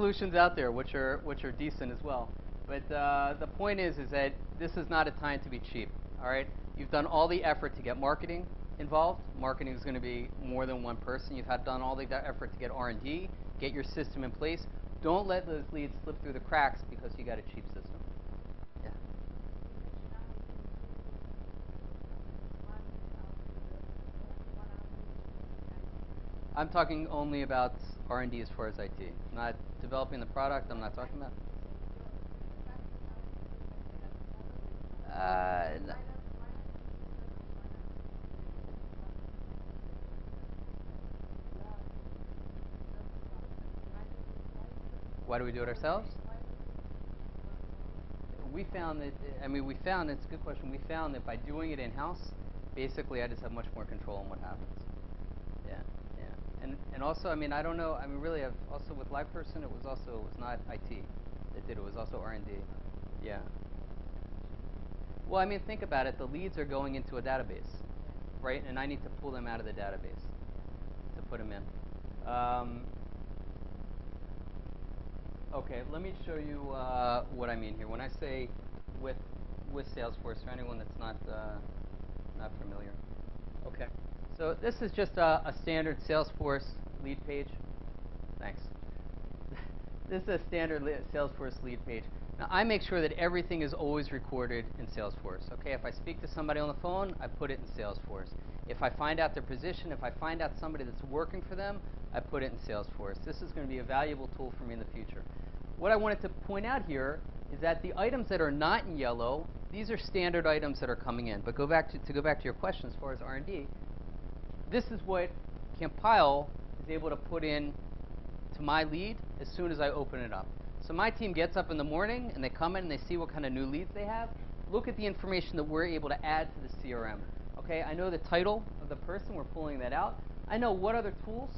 solutions out there which are decent as well. But the point is that this is not a time to be cheap. All right, you've done all the effort to get marketing involved. Marketing is going to be more than one person. You've had done all the effort to get R&D, get your system in place. Don't let those leads slip through the cracks because you got a cheap system. Yeah. I'm talking only about R&D as far as IT. Not developing the product, I'm not talking about. No. Why do we do it ourselves? We found that, it's a good question. We found that by doing it in-house, basically I just have much more control on what happens. Yeah, yeah. And also, I don't know, really, I've also with LivePerson, it was not IT that did it. It was also R&D. Yeah. Well, think about it. The leads are going into a database, right? And I need to pull them out of the database to put them in. Okay, let me show you what I mean here. When I say with Salesforce, for anyone that's not familiar. Okay, so this is just a standard Salesforce lead page. Thanks. This is a standard Salesforce lead page. Now, I make sure that everything is always recorded in Salesforce. Okay, if I speak to somebody on the phone, I put it in Salesforce. If I find out their position, if I find out somebody that's working for them, I put it in Salesforce. This is going to be a valuable tool for me in the future. What I wanted to point out here is that the items that are not in yellow, these are standard items that are coming in. But go back to your question as far as R&D, this is what Kampyle is able to put in to my lead as soon as I open it up. So my team gets up in the morning and they come in and they see what kind of new leads they have. Look at the information that we're able to add to the CRM. Okay, I know the title of the person, we're pulling that out. I know what other tools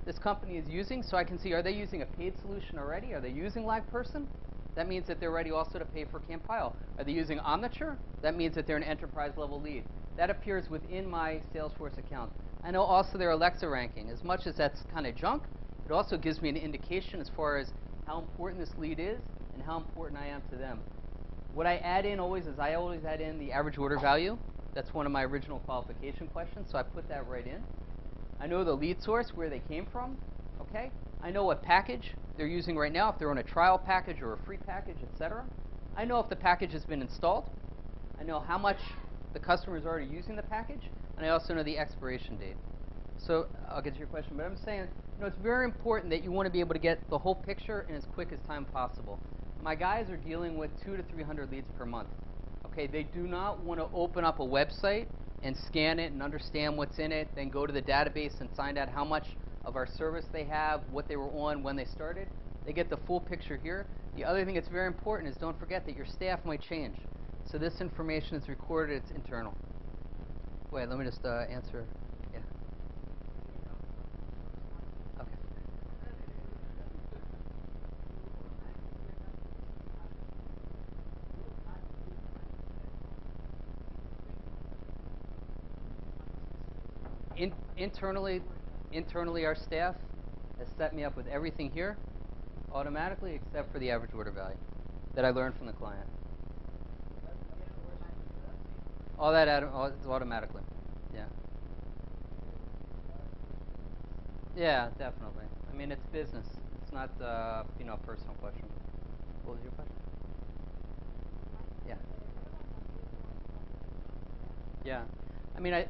this company is using, so I can see, are they using a paid solution already? Are they using LivePerson? That means that they're ready also to pay for Kampyle. Are they using Omniture? That means that they're an enterprise level lead. That appears within my Salesforce account. I know also their Alexa ranking. As much as that's kind of junk, it also gives me an indication as far as how important this lead is and how important I am to them. What I add in always is I always add in the average order value. That's one of my original qualification questions, so I put that right in. I know the lead source, where they came from, okay? I know what package they're using right now, if they're on a trial package or a free package, etc. I know if the package has been installed. I know how much the customer is already using the package, and I also know the expiration date. So I'll get to your question, but I'm saying, it's very important that you want to be able to get the whole picture in as quick as time possible. My guys are dealing with 200 to 300 leads per month. Okay, they do not want to open up a website and scan it and understand what's in it, then go to the database and find out how much of our service they have, what they were on, when they started. They get the full picture here. The other thing that's very important is don't forget that your staff might change. So this information is recorded, it's internal. Wait, let me just answer. Yeah. Okay. Internally, our staff has set me up with everything here automatically except for the average order value that I learned from the client. All that automatically. Yeah. Yeah, definitely. It's business. It's not a personal question. What was your question? Yeah. Yeah.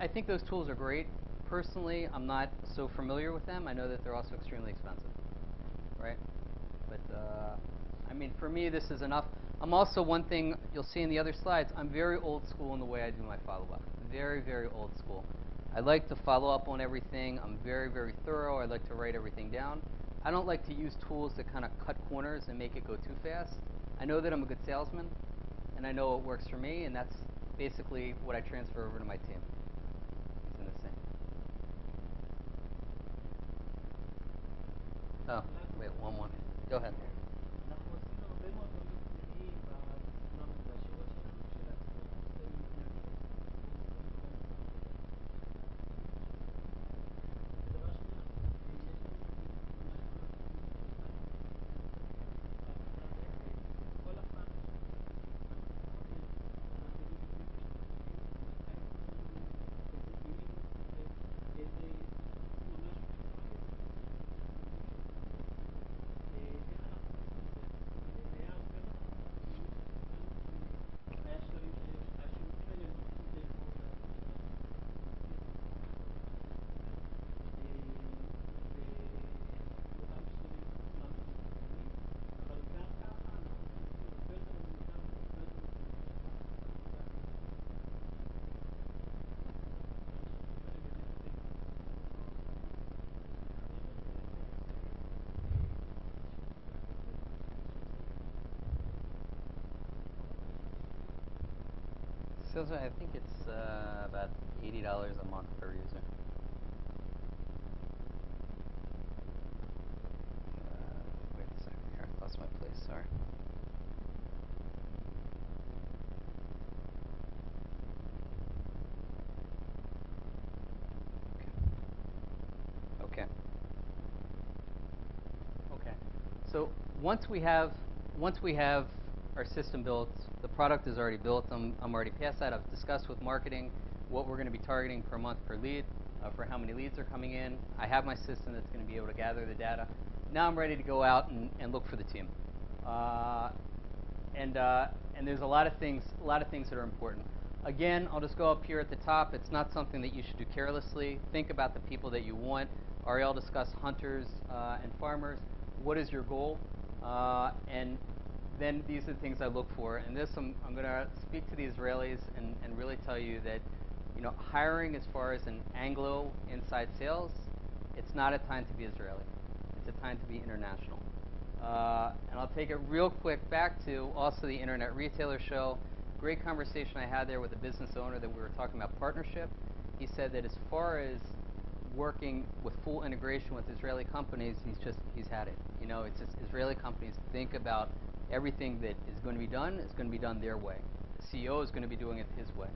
I think those tools are great. Personally, I'm not so familiar with them. I know that they're also extremely expensive, right? But, for me, this is enough. I'm also, one thing you'll see in the other slides, I'm very old school in the way I do my follow-up. Very, very old school. I like to follow up on everything. I'm very, very thorough. I like to write everything down. I don't like to use tools that kind of cut corners and make it go too fast. I know that I'm a good salesman, and I know what works for me, and that's basically what I transfer over to my team. Using this thing. Oh, wait, one more. Go ahead. Sales, I think it's about $80 a month per user. Wait a second here. I lost my place. Sorry. Okay. Okay. So once we have our system built, the product is already built. I'm already past that. I've discussed with marketing what we're going to be targeting per month per lead, for how many leads are coming in. I have my system that's going to be able to gather the data. Now I'm ready to go out and look for the team. And there's a lot of things that are important. Again, I'll just go up here at the top. It's not something that you should do carelessly. Think about the people that you want. Ariel discussed hunters and farmers. What is your goal? And then these are the things I look for. And this, I'm going to speak to the Israelis and really tell you that, you know, hiring as far as an Anglo inside sales, it's not a time to be Israeli. It's a time to be international. And I'll take it real quick back to also the Internet Retailer Show. Great conversation I had there with a business owner that we were talking about partnership. He said that as far as working with full integration with Israeli companies, he's had it. You know, it's just Israeli companies think about everything that is going to be done their way. The CEO is going to be doing it his way.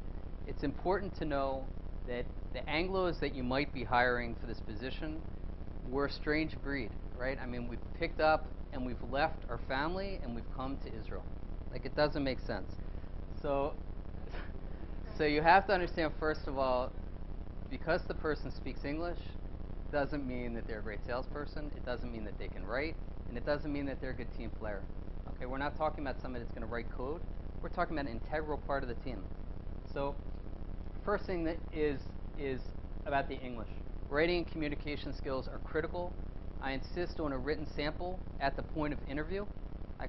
It's important to know that the Anglos that you might be hiring for this position, we're a strange breed, right? I mean, we've picked up and we've left our family and we've come to Israel. Like, it doesn't make sense. So you have to understand, first of all, because the person speaks English doesn't mean that they're a great salesperson. It doesn't mean that they can write, and it doesn't mean that they're a good team player. Okay, we're not talking about somebody that's going to write code. We're talking about an integral part of the team. So first thing that is about the English. Writing and communication skills are critical. I insist on a written sample at the point of interview. I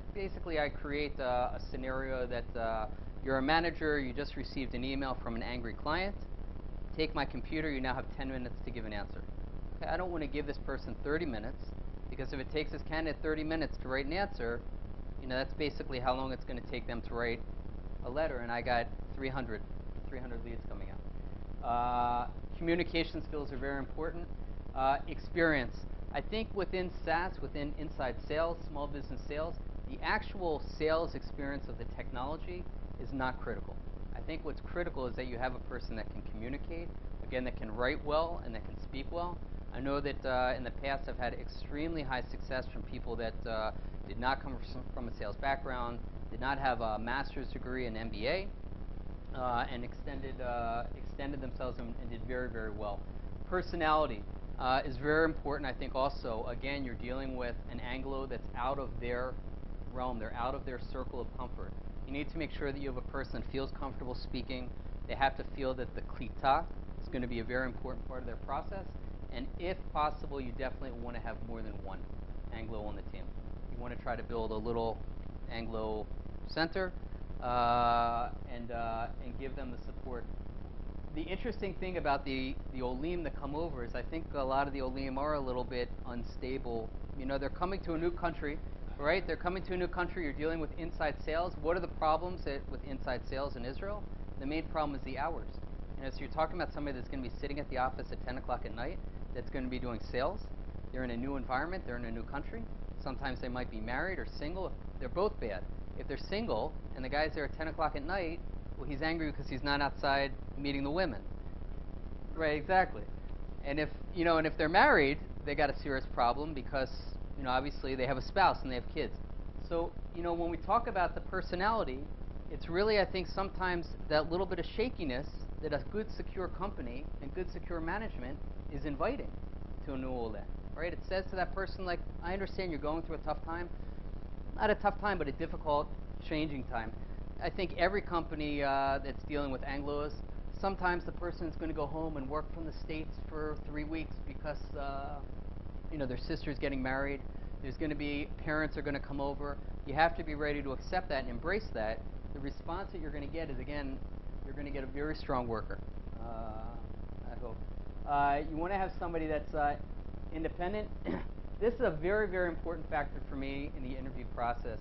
create a scenario that you're a manager, you just received an email from an angry client. Take my computer, you now have 10 minutes to give an answer. Okay, I don't want to give this person 30 minutes, because if it takes this candidate 30 minutes to write an answer, you know, that's basically how long it's going to take them to write a letter, and I got 300 leads coming out. Communication skills are very important. Experience. I think within SaaS, within inside sales, small business sales, the actual sales experience of the technology is not critical. I think what's critical is that you have a person that can communicate, again, that can write well and that can speak well. I know that in the past I've had extremely high success from people that did not come from a sales background, did not have a master's degree in MBA, and extended themselves and did very, very well. Personality is very important. I think also, again, you're dealing with an Anglo that's out of their realm. They're out of their circle of comfort. You need to make sure that you have a person that feels comfortable speaking. They have to feel that the klita is going to be a very important part of their process. And if possible, you definitely want to have more than one Anglo on the team. You want to try to build a little Anglo center and give them the support. The interesting thing about the Olim that come over is I think a lot of the Olim are a little bit unstable. You know, they're coming to a new country. Right? They're coming to a new country. You're dealing with inside sales. What are the problems with inside sales in Israel? The main problem is the hours. You know, so you're talking about somebody that's going to be sitting at the office at 10 o'clock at night that's going to be doing sales. They're in a new environment. They're in a new country. Sometimes they might be married or single. They're both bad. If they're single and the guy's there at 10 o'clock at night, well, he's angry because he's not outside meeting the women. Right, exactly. And if they're married, they got a serious problem because, you know, obviously they have a spouse and they have kids. So, you know, when we talk about the personality, it's really, I think, sometimes that little bit of shakiness that a good, secure company and good, secure management is inviting to a new Ole, right? It says to that person, like, I understand you're going through a tough time. Not a tough time, but a difficult, changing time. I think every company that's dealing with Anglos, sometimes the person is going to go home and work from the States for 3 weeks because you know, their sister's getting married. There's going to be parents are going to come over. You have to be ready to accept that and embrace that. The response that you're going to get is, again, you're going to get a very strong worker. I hope. You want to have somebody that's independent. This is a very, very important factor for me in the interview process,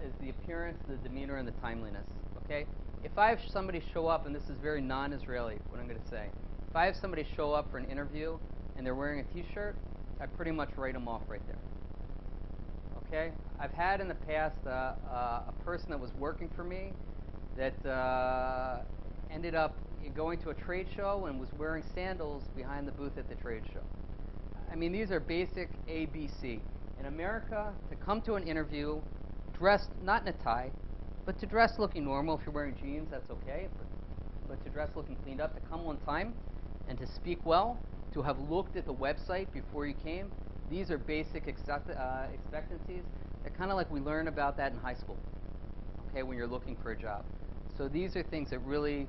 is the appearance, the demeanor, and the timeliness. Okay, if I have somebody show up, and this is very non-Israeli, what I'm going to say, if I have somebody show up for an interview and they're wearing a T-shirt, I pretty much write them off right there. Okay? I've had in the past a person that was working for me that ended up going to a trade show and was wearing sandals behind the booth at the trade show. I mean, these are basic ABC. In America, to come to an interview dressed not in a tie, but to dress looking normal. If you're wearing jeans, that's okay. But to dress looking cleaned up, to come on time, and to speak well, to have looked at the website before you came, these are basic expectancies. They're kind of like we learn about that in high school, okay, when you're looking for a job. So these are things that really,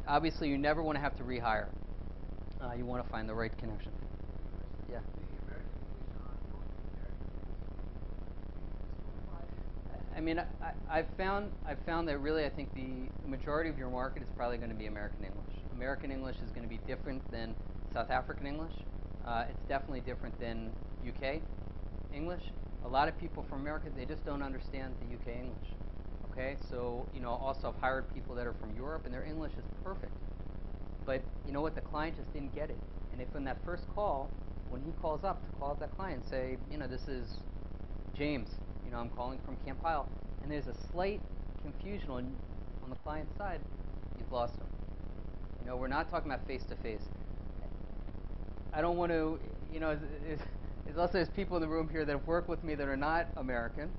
obviously, you never want to have to rehire. You want to find the right connection. Yeah. I mean, I've found that really, I think the majority of your market is probably going to be American English. American English is going to be different than South African English. It's definitely different than UK English. A lot of people from America, they just don't understand the UK English. Okay, so also I've hired people that are from Europe, and their English is perfect. But you know what? The client just didn't get it. And if in that first call, when he calls up to call up that client, say, this is James. I'm calling from Kampyle, and there's a slight confusion on the client's side, you've lost them. We're not talking about face-to-face. I don't want to, there's people in the room here that have worked with me that are not American,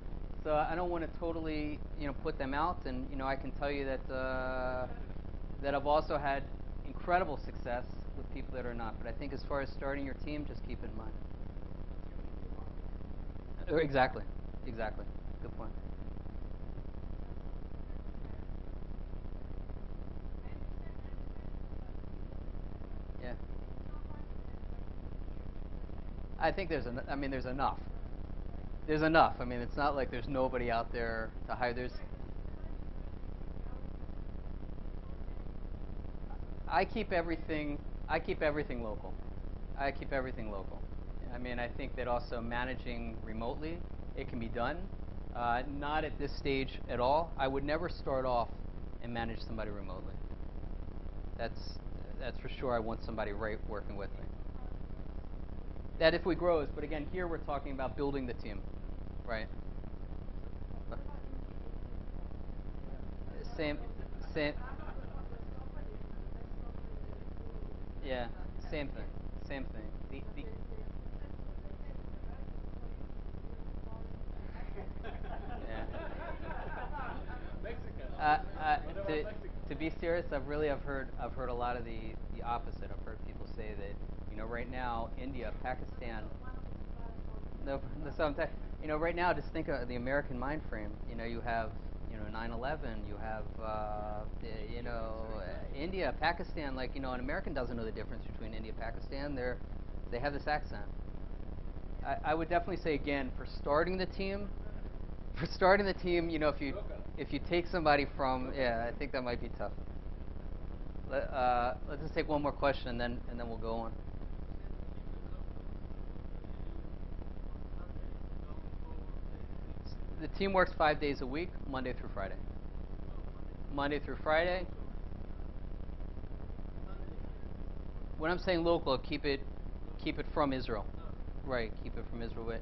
so I don't want to totally, put them out, and, I can tell you that, that I've also had incredible success with people that are not, but I think as far as starting your team, just keep it in mind. Exactly. Exactly. Good point. Yeah. I think there's enough. There's enough. I mean, it's not like there's nobody out there to hire. I keep everything local. I keep everything local. I mean, I think that also managing remotely, it can be done. Not at this stage at all. I would never start off and manage somebody remotely. That's for sure. I want somebody right working with me. That if we grow, but again, here we're talking about building the team, right? Same, same. Yeah, same thing. Same thing. Yeah. To, to be serious, I've heard a lot of the opposite. I've heard people say that right now India, Pakistan. No, so right now just think of the American mind frame. You have 9/11. You have India, Pakistan. Like an American doesn't know the difference between India, Pakistan. They have this accent. I would definitely say again for starting the team. For starting the team, if you take somebody from I think that might be tough. Let's just take one more question and then we'll go on. The team works 5 days a week, Monday through Friday. Monday through Friday. When I'm saying local, keep it from Israel. Right, keep it from Israel.